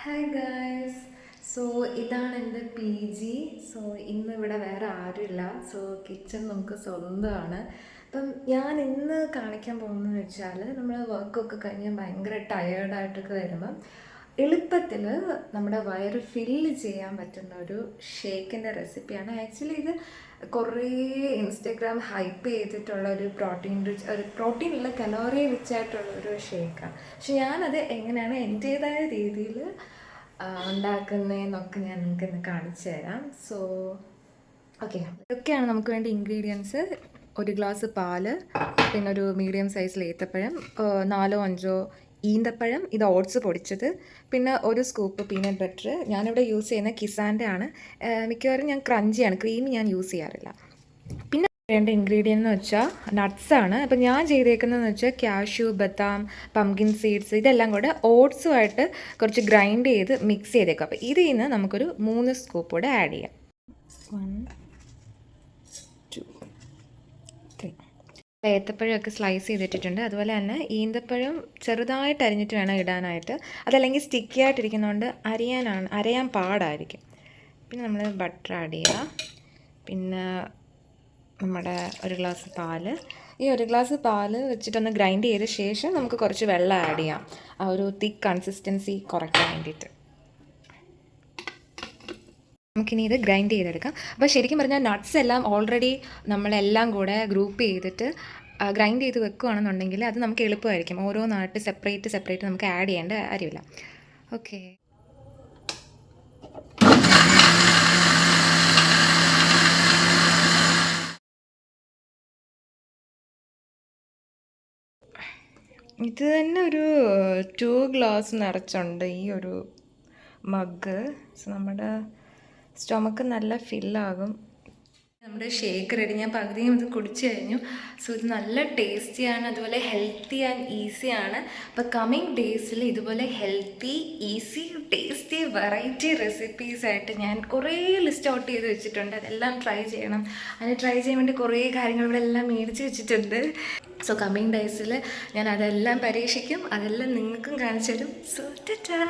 Hi guys. So ഇതാണ് എൻ്റെ P G. So ഇന്ന് ഇവിടെ വേറെ ആരുമില്ല. സോ കിച്ചൺ നമുക്ക് സ്വന്തമാണ്. അപ്പം ഞാൻ ഇന്ന് കാണിക്കാൻ പോകുന്നതെന്ന് വെച്ചാൽ നമ്മൾ വർക്കൊക്കെ കഴിഞ്ഞ് ഭയങ്കര ടയേർഡായിട്ടൊക്കെ വരുമ്പം എളുപ്പത്തിൽ നമ്മുടെ വയറ് ഫില്ല് ചെയ്യാൻ പറ്റുന്ന ഒരു ഷേക്കിൻ്റെ റെസിപ്പിയാണ്. ആക്ച്വലി ഇത് കുറേ ഇൻസ്റ്റഗ്രാം ഹൈപ്പ് ചെയ്തിട്ടുള്ള ഒരു പ്രോട്ടീനുള്ള കലോറി റിച്ച് ആയിട്ടുള്ള ഒരു ഷേക്കാണ്. പക്ഷെ ഞാനത് എങ്ങനെയാണ് എൻ്റേതായ രീതിയിൽ ഉണ്ടാക്കുന്നതെന്നൊക്കെ ഞാൻ നിങ്ങൾക്ക് ഇന്ന് കാണിച്ചു തരാം. സോ ഓക്കെ, ഇതൊക്കെയാണ് നമുക്ക് വേണ്ട ഇൻഗ്രീഡിയൻസ്. ഒരു ഗ്ലാസ് പാല്, പിന്നെ ഒരു മീഡിയം സൈസിൽ ഏത്തപ്പഴം, 4-5 ഈന്തപ്പഴം, ഇത് ഓട്സ് പൊടിച്ചത്, പിന്നെ ഒരു സ്കൂപ്പ് പീനട്ട് ബട്ടർ. ഞാനിവിടെ യൂസ് ചെയ്യുന്ന കിസാൻ്റെ ആണ്. മിക്കവാറും ഞാൻ ക്രഞ്ചിയാണ്, ക്രീം ഞാൻ യൂസ് ചെയ്യാറില്ല. പിന്നെ വേണ്ട ഇൻഗ്രീഡിയൻ്റ് എന്ന് വെച്ചാൽ നട്ട്സാണ്. അപ്പം ഞാൻ ചെയ്തേക്കുന്നതെന്ന് വെച്ചാൽ കാഷ്യൂ, ബദാം, പംകിൻ സീഡ്സ്, ഇതെല്ലാം കൂടെ ഓട്സുമായിട്ട് കുറച്ച് ഗ്രൈൻഡ് ചെയ്ത് മിക്സ് ചെയ്തേക്കും. അപ്പോൾ ഇതിൽ നിന്ന് നമുക്കൊരു 3 സ്കൂപ്പ് കൂടെ ആഡ് ചെയ്യാം. 1, 2, 3. ഏത്തപ്പഴമൊക്കെ സ്ലൈസ് ചെയ്തിട്ടിട്ടുണ്ട്. അതുപോലെ തന്നെ ഈന്തപ്പഴം ചെറുതായിട്ട് അരിഞ്ഞിട്ട് വേണം ഇടാനായിട്ട്. അതല്ലെങ്കിൽ സ്റ്റിക്കി ആയിട്ടിരിക്കുന്നതുകൊണ്ട് അരയാൻ പാടായിരിക്കും. പിന്നെ നമ്മൾ ബട്ടർ ആഡ് ചെയ്യുക. പിന്നെ നമ്മുടെ ഒരു ഗ്ലാസ് പാല്. ഈ ഒരു ഗ്ലാസ് പാല് വെച്ചിട്ടൊന്ന് ഗ്രൈൻഡ് ചെയ്ത ശേഷം നമുക്ക് കുറച്ച് വെള്ളം ആഡ് ചെയ്യാം, ആ ഒരു തിക്ക് കൺസിസ്റ്റൻസി കുറയ്ക്കാൻ വേണ്ടിയിട്ട്. നമുക്കിനി ഇത് ഗ്രൈൻഡ് ചെയ്തെടുക്കാം. അപ്പോൾ ശരിക്കും പറഞ്ഞാൽ നട്ട്സ് എല്ലാം ഓൾറെഡി നമ്മളെല്ലാം കൂടെ ഗ്രൂപ്പ് ചെയ്തിട്ട് ഗ്രൈൻഡ് ചെയ്ത് വെക്കുകയാണെന്നുണ്ടെങ്കിൽ അത് നമുക്ക് എളുപ്പമായിരിക്കും. ഓരോന്നായിട്ട് സെപ്പറേറ്റ് നമുക്ക് ആഡ് ചെയ്യേണ്ട കാര്യമില്ല. ഓക്കെ, ഇത് തന്നെ ഒരു 2 ഗ്ലാസ് നിറച്ചുണ്ട് ഈ ഒരു മഗ്. സോ നമ്മുടെ സ്റ്റൊമക്ക് നല്ല ഫില്ലാകും. നമ്മുടെ ഷേക്ക് റെഡി. ഞാൻ പകുതിയും ഇത് കുടിച്ചു കഴിഞ്ഞു. സോ ഇത് നല്ല ടേസ്റ്റിയാണ്, അതുപോലെ ഹെൽത്തി ആൻഡ് ഈസിയാണ്. അപ്പോൾ കമ്മിങ് ഡേയ്സിൽ ഇതുപോലെ ഹെൽത്തി, ഈസി, ടേസ്റ്റി, വെറൈറ്റി റെസിപ്പീസായിട്ട് ഞാൻ കുറേ ലിസ്റ്റ് ഔട്ട് ചെയ്ത് വെച്ചിട്ടുണ്ട്. അതെല്ലാം ട്രൈ ചെയ്യണം. അതിന് ട്രൈ ചെയ്യാൻ വേണ്ടി കുറേ കാര്യങ്ങൾ ഇവിടെ എല്ലാം മേടിച്ച് വെച്ചിട്ടുണ്ട്. സോ കമ്മിങ് ഡേയ്സിൽ ഞാൻ അതെല്ലാം പരീക്ഷിക്കും, അതെല്ലാം നിങ്ങൾക്കും കാണിച്ചു തരും. സോ ടാറ്റാ.